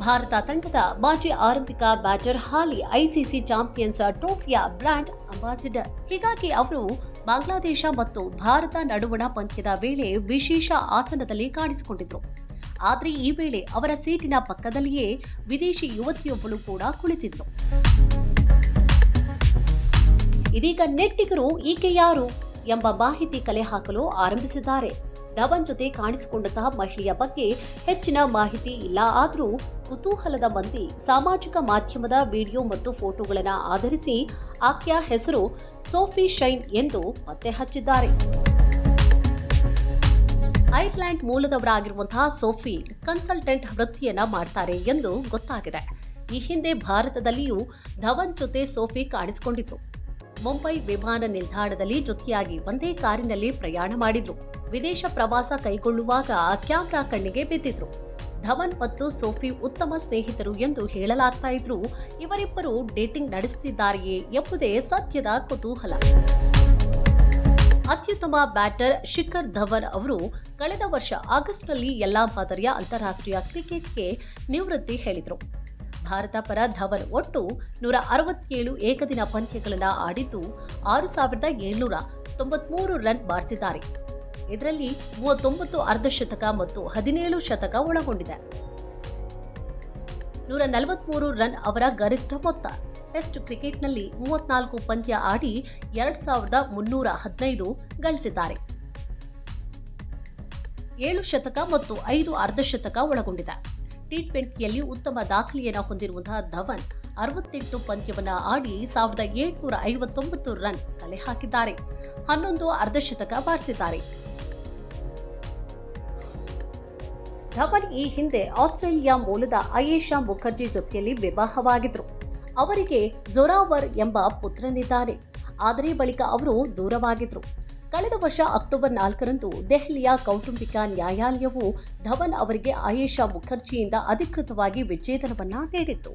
ಭಾರತ ತಂಡದ ಮಾಜಿ ಆರಂಭಿಕ ಬ್ಯಾಟರ್, ಹಾಲಿ ಐಸಿಸಿ ಚಾಂಪಿಯನ್ಸ್ ಟ್ರೋಫಿಯ ಬ್ರ್ಯಾಂಡ್ ಅಂಬಾಸಿಡರ್. ಹೀಗಾಗಿ ಅವರು ಬಾಂಗ್ಲಾದೇಶ ಮತ್ತು ಭಾರತ ನಡುವಣ ಪಂದ್ಯದ ವೇಳೆ ವಿಶೇಷ ಆಸನದಲ್ಲಿ ಕಾಣಿಸಿಕೊಂಡಿದ್ರು. ಆದರೆ ಈ ವೇಳೆ ಅವರ ಸೀಟಿನ ಪಕ್ಕದಲ್ಲಿಯೇ ವಿದೇಶಿ ಯುವತಿಯೊಬ್ಬಳು ಕೂಡ ಕುಳಿತಿದ್ರು. ಇದೀಗ ನೆಟ್ಟಿಗರು ಈಕೆ ಯಾರು ಎಂಬ ಮಾಹಿತಿ ಕಲೆ ಹಾಕಲು ಆರಂಭಿಸಿದ್ದಾರೆ. ಧವನ್ ಜೊತೆ ಕಾಣಿಸಿಕೊಂಡಂತಹ ಮಹಿಳೆಯ ಬಗ್ಗೆ ಹೆಚ್ಚಿನ ಮಾಹಿತಿ ಇಲ್ಲ. ಆದರೂ ಕುತೂಹಲದ ಮಂದಿ ಸಾಮಾಜಿಕ ಮಾಧ್ಯಮದ ವಿಡಿಯೋ ಮತ್ತು ಫೋಟೋಗಳನ್ನು ಆಧರಿಸಿ ಆಕೆಯ ಹೆಸರು ಸೋಫಿ ಶೈನ್ ಎಂದು ಪತ್ತೆ ಹಚ್ಚಿದ್ದಾರೆ. ಐರ್ಲೆಂಡ್ ಮೂಲದವರಾಗಿರುವಂತಹ ಸೋಫಿ ಕನ್ಸಲ್ಟೆಂಟ್ ವೃತ್ತಿಯನ್ನ ಮಾಡ್ತಾರೆ ಎಂದು ಗೊತ್ತಾಗಿದೆ. ಈ ಹಿಂದೆ ಭಾರತದಲ್ಲಿಯೂ ಧವನ್ ಜೊತೆ ಸೋಫಿ ಕಾಣಿಸಿಕೊಂಡಿದ್ರು. ಮುಂಬೈ ವಿಮಾನ ನಿಲ್ದಾಣದಲ್ಲಿ ಜೊತೆಯಾಗಿ ಒಂದೇ ಕಾರಿನಲ್ಲಿ ಪ್ರಯಾಣ ಮಾಡಿದ್ರು. ವಿದೇಶ ಪ್ರವಾಸ ಕೈಗೊಳ್ಳುವಾಗ ಕ್ಯಾಮೆರಾ ಕಣ್ಣಿಗೆ ಬಿದ್ದಿದ್ರು. ಧವನ್ ಮತ್ತು ಸೋಫಿ ಉತ್ತಮ ಸ್ನೇಹಿತರು ಎಂದು ಹೇಳಲಾಗ್ತಾ ಇದ್ರು. ಇವರಿಬ್ಬರು ಡೇಟಿಂಗ್ ನಡೆಸುತ್ತಿದ್ದಾರೆಯೇ ಎಂಬುದೇ ಸದ್ಯದ ಕುತೂಹಲ. ಅತ್ಯುತ್ತಮ ಬ್ಯಾಟರ್ ಶಿಖರ್ ಧವನ್ ಅವರು ಕಳೆದ ವರ್ಷ ಆಗಸ್ಟ್ನಲ್ಲಿ ಎಲ್ಲಾ ಮಾದರಿಯ ಅಂತಾರಾಷ್ಟ್ರೀಯ ಕ್ರಿಕೆಟ್ಗೆ ನಿವೃತ್ತಿ ಹೇಳಿದರು. ಭಾರತ ಪರ ಧವನ್ ಒಟ್ಟು 167 ಏಕದಿನ ಪಂದ್ಯಗಳನ್ನು ಆಡಿದ್ದು 6,793 ರನ್ ಬಾರಿಸಿದ್ದಾರೆ. ಇದರಲ್ಲಿ 39 ಅರ್ಧಶತಕ ಮತ್ತು 17 ಶತಕ ಒಳಗೊಂಡಿದೆ. 143 ರನ್ ಅವರ ಗರಿಷ್ಠ ಮೊತ್ತ. ಟೆಸ್ಟ್ ಕ್ರಿಕೆಟ್ನಲ್ಲಿ 34 ಪಂದ್ಯ ಆಡಿ 2,315 ಗಳಿಸಿದ್ದಾರೆ. 7 ಶತಕ ಮತ್ತು 5 ಅರ್ಧಶತಕ ಒಳಗೊಂಡಿದೆ. ಟಿ20ಯಲ್ಲಿ ಉತ್ತಮ ದಾಖಲೆಯನ್ನು ಹೊಂದಿರುವಂತಹ ಧವನ್ 68 ಪಂದ್ಯವನ್ನ ಆಡಿ 1,759 ರನ್ ಕಲೆ ಹಾಕಿದ್ದಾರೆ. 11 ಅರ್ಧಶತಕ ಬಾರಿಸಿದ್ದಾರೆ. ಧವನ್ ಈ ಹಿಂದೆ ಆಸ್ಟ್ರೇಲಿಯಾ ಮೂಲದ ಆಯೇಷಾ ಮುಖರ್ಜಿ ಜೊತೆಯಲ್ಲಿ ವಿವಾಹವಾಗಿದ್ರು. ಅವರಿಗೆ ಜೊರಾವರ್ ಎಂಬ ಪುತ್ರನಿದ್ದಾನೆ. ಆದರೆ ಬಳಿಕ ಅವರು ದೂರವಾಗಿದ್ರು. ಕಳೆದ ವರ್ಷ ಅಕ್ಟೋಬರ್ 4ರಂದು ದೆಹಲಿಯ ಕೌಟುಂಬಿಕ ನ್ಯಾಯಾಲಯವು ಧವನ್ ಅವರಿಗೆ ಆಯೇಷಾ ಮುಖರ್ಜಿಯಿಂದ ಅಧಿಕೃತವಾಗಿ ವಿಚ್ಛೇದನವನ್ನ ನೀಡಿತ್ತು.